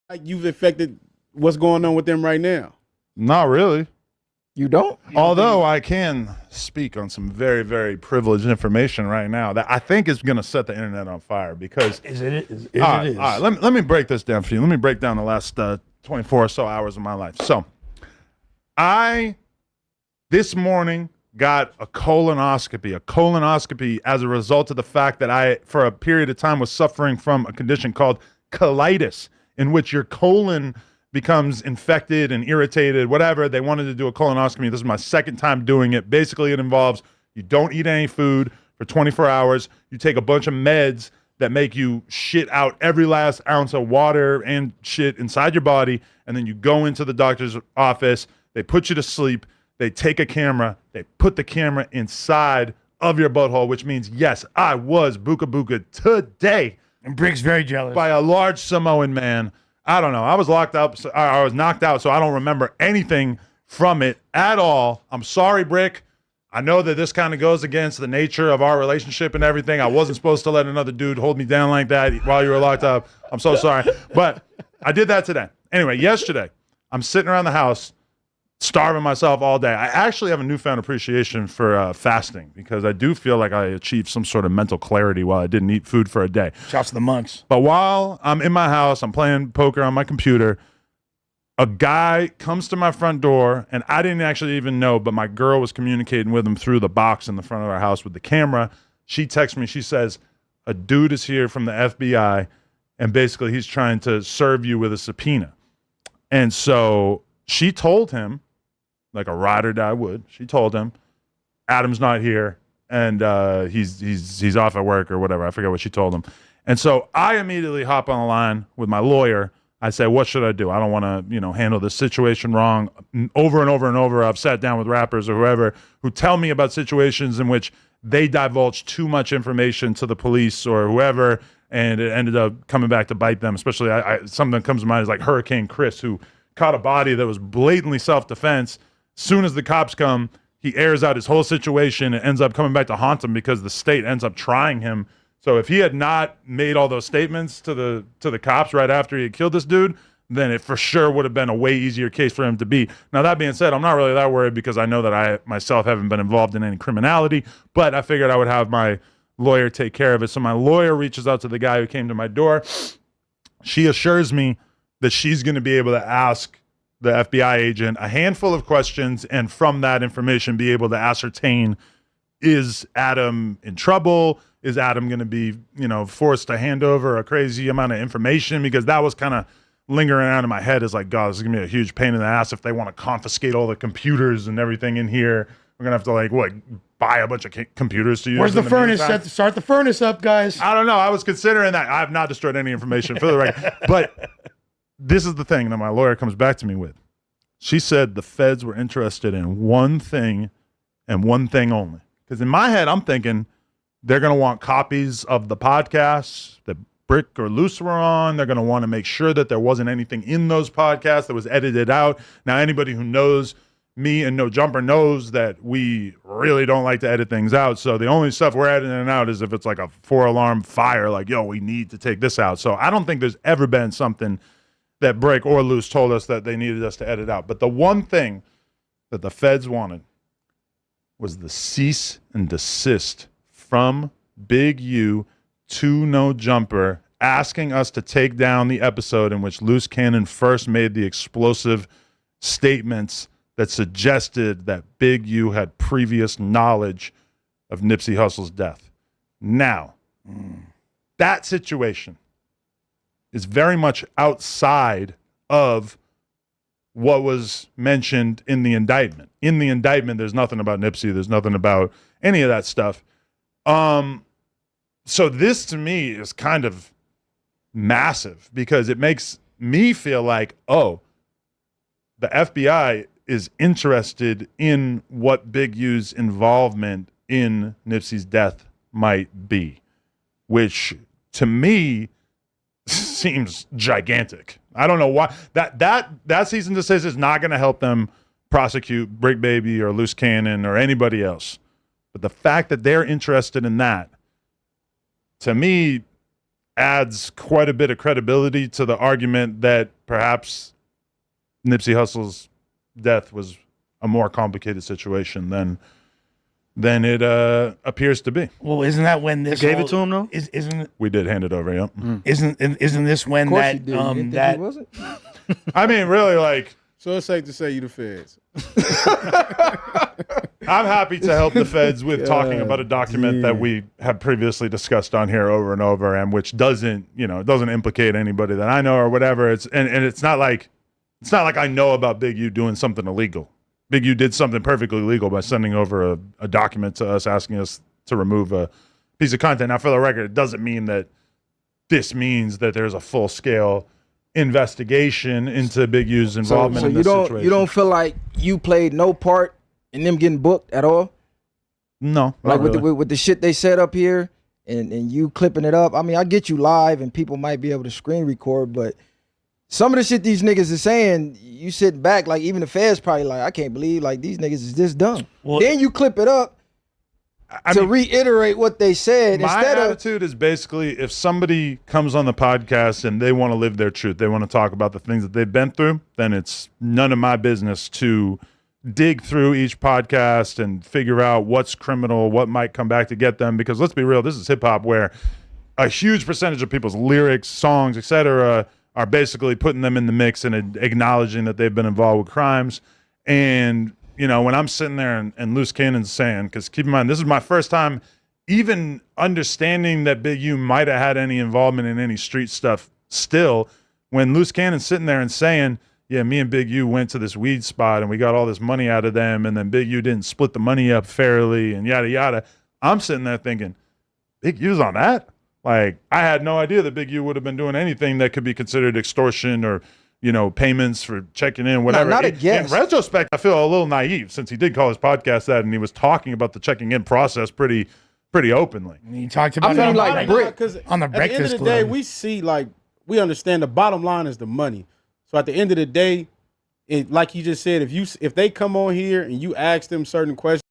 like you've affected what's going on with them right now. Not really. You don't? Although I can speak on some very, very privileged information right now that I think is going to set the internet on fire because Is it? all right, let me break this down for you. Let me break down the last 24 or so hours of my life. So I, this morning, got a colonoscopy as a result of the fact that I, for a period of time, was suffering from a condition called colitis, in which your colon becomes infected and irritated, whatever. They wanted to do a colonoscopy. This is my second time doing it. Basically, it involves you don't eat any food for 24 hours. You take a bunch of meds that make you shit out every last ounce of water and shit inside your body, and then you go into the doctor's office. They put you to sleep. They take a camera. They put the camera inside of your butthole, which means, yes, I was booka booka today. And Brick's very jealous. By a large Samoan man. I don't know. I was locked up. I was knocked out, so I don't remember anything from it at all. I'm sorry, Brick. I know that this kind of goes against the nature of our relationship and everything. I wasn't supposed to let another dude hold me down like that while you were locked up. I'm so sorry. But I did that today. Anyway, yesterday, I'm sitting around the house, starving myself all day. I actually have a newfound appreciation for fasting because I do feel like I achieved some sort of mental clarity while I didn't eat food for a day. Shouts to the monks. But while I'm in my house, I'm playing poker on my computer, a guy comes to my front door, and I didn't actually even know, but my girl was communicating with him through the box in the front of our house with the camera. She texts me. She says, a dude is here from the FBI, and basically he's trying to serve you with a subpoena. And so she told him, like a ride or die would. She told him, Adam's not here, and he's off at work or whatever. I forget what she told him. And so I immediately hop on the line with my lawyer. I say, what should I do? I don't want to, handle this situation wrong. Over and over and over, I've sat down with rappers or whoever who tell me about situations in which they divulge too much information to the police or whoever, and it ended up coming back to bite them. Especially, something that comes to mind is like Hurricane Chris, who caught a body that was blatantly self-defense. Soon as the cops come, he airs out his whole situation and ends up coming back to haunt him because the state ends up trying him. So if he had not made all those statements to the cops right after he had killed this dude, then it for sure would have been a way easier case for him to beat. Now, that being said, I'm not really that worried because I know that I myself haven't been involved in any criminality, but I figured I would have my lawyer take care of it. So my lawyer reaches out to the guy who came to my door. She assures me that she's going to be able to ask the FBI agent a handful of questions, and from that information be able to ascertain, is Adam in trouble? Is Adam going to be, forced to hand over a crazy amount of information? Because that was kind of lingering around in my head as like, God, this is going to be a huge pain in the ass if they want to confiscate all the computers and everything in here. We're going to have to buy a bunch of computers to use. Where's the furnace? Start the furnace up, guys. I don't know. I was considering that. I have not destroyed any information for the record. But this is the thing that my lawyer comes back to me with. She said the feds were interested in one thing and one thing only. Because in my head, I'm thinking they're going to want copies of the podcasts that Brick or Luce were on. They're going to want to make sure that there wasn't anything in those podcasts that was edited out. Now, anybody who knows me and No Jumper knows that we really don't like to edit things out. So the only stuff we're editing out is if it's like a 4-alarm fire, like, yo, we need to take this out. So I don't think there's ever been something that Brick or Luce told us that they needed us to edit out. But the one thing that the feds wanted was the cease and desist from Big U to No Jumper, asking us to take down the episode in which Luce Cannon first made the explosive statements that suggested that Big U had previous knowledge of Nipsey Hussle's death. Now, that situation is very much outside of what was mentioned in the indictment. In the indictment, there's nothing about Nipsey. There's nothing about any of that stuff. So this to me is kind of massive because it makes me feel like, oh, the FBI is interested in what Big U's involvement in Nipsey's death might be, which to me seems gigantic. I don't know why that cease and desist is not going to help them prosecute Brick Baby or Loose Cannon or anybody else. But the fact that they're interested in that, to me, adds quite a bit of credibility to the argument that perhaps Nipsey Hussle's death was a more complicated situation than it appears to be. Well, isn't that when this gave it to him though? Isn't We did hand it over, yep. isn't this when Of course that you did. You didn't think that he wasn't? I mean, really, like, So it's safe to say you the feds. I'm happy to help the feds with talking about a document that we have previously discussed on here over and over, and which doesn't implicate anybody that I know or whatever. It's not like I know about Big U doing something illegal. Big U did something perfectly legal by sending over a document to us asking us to remove a piece of content. Now, for the record, it doesn't mean that this means that there's a full scale investigation into Big U's involvement in this situation. You don't feel like you played no part in them getting booked at all? No, Like not really. with the shit they set up here and you clipping it up. I mean, I get you live and people might be able to screen record, but some of the shit these niggas is saying, you sit back, like even the feds probably like, I can't believe like these niggas is this dumb. Well, then you clip it up to reiterate what they said My instead of attitude is basically if somebody comes on the podcast and they want to live their truth, they want to talk about the things that they've been through, then it's none of my business to dig through each podcast and figure out what's criminal, what might come back to get them. Because let's be real, this is hip hop where a huge percentage of people's lyrics, songs, etc., are basically putting them in the mix and acknowledging that they've been involved with crimes. And when I'm sitting there and Loose Cannon's saying, because keep in mind, this is my first time even understanding that Big U might have had any involvement in any street stuff still, when Loose Cannon's sitting there and saying, yeah, me and Big U went to this weed spot and we got all this money out of them, and then Big U didn't split the money up fairly and yada, yada. I'm sitting there thinking, Big U's on that? Like, I had no idea that Big U would have been doing anything that could be considered extortion or payments for checking in, whatever. Not a guess. In retrospect, I feel a little naive since he did call his podcast that, and he was talking about the checking in process pretty openly. he talked about I it mean, like Brick. Because on the at the end of Breakfast the day, Club. we see we understand the bottom line is the money. So at the end of the day, like you just said, if they come on here and you ask them certain questions.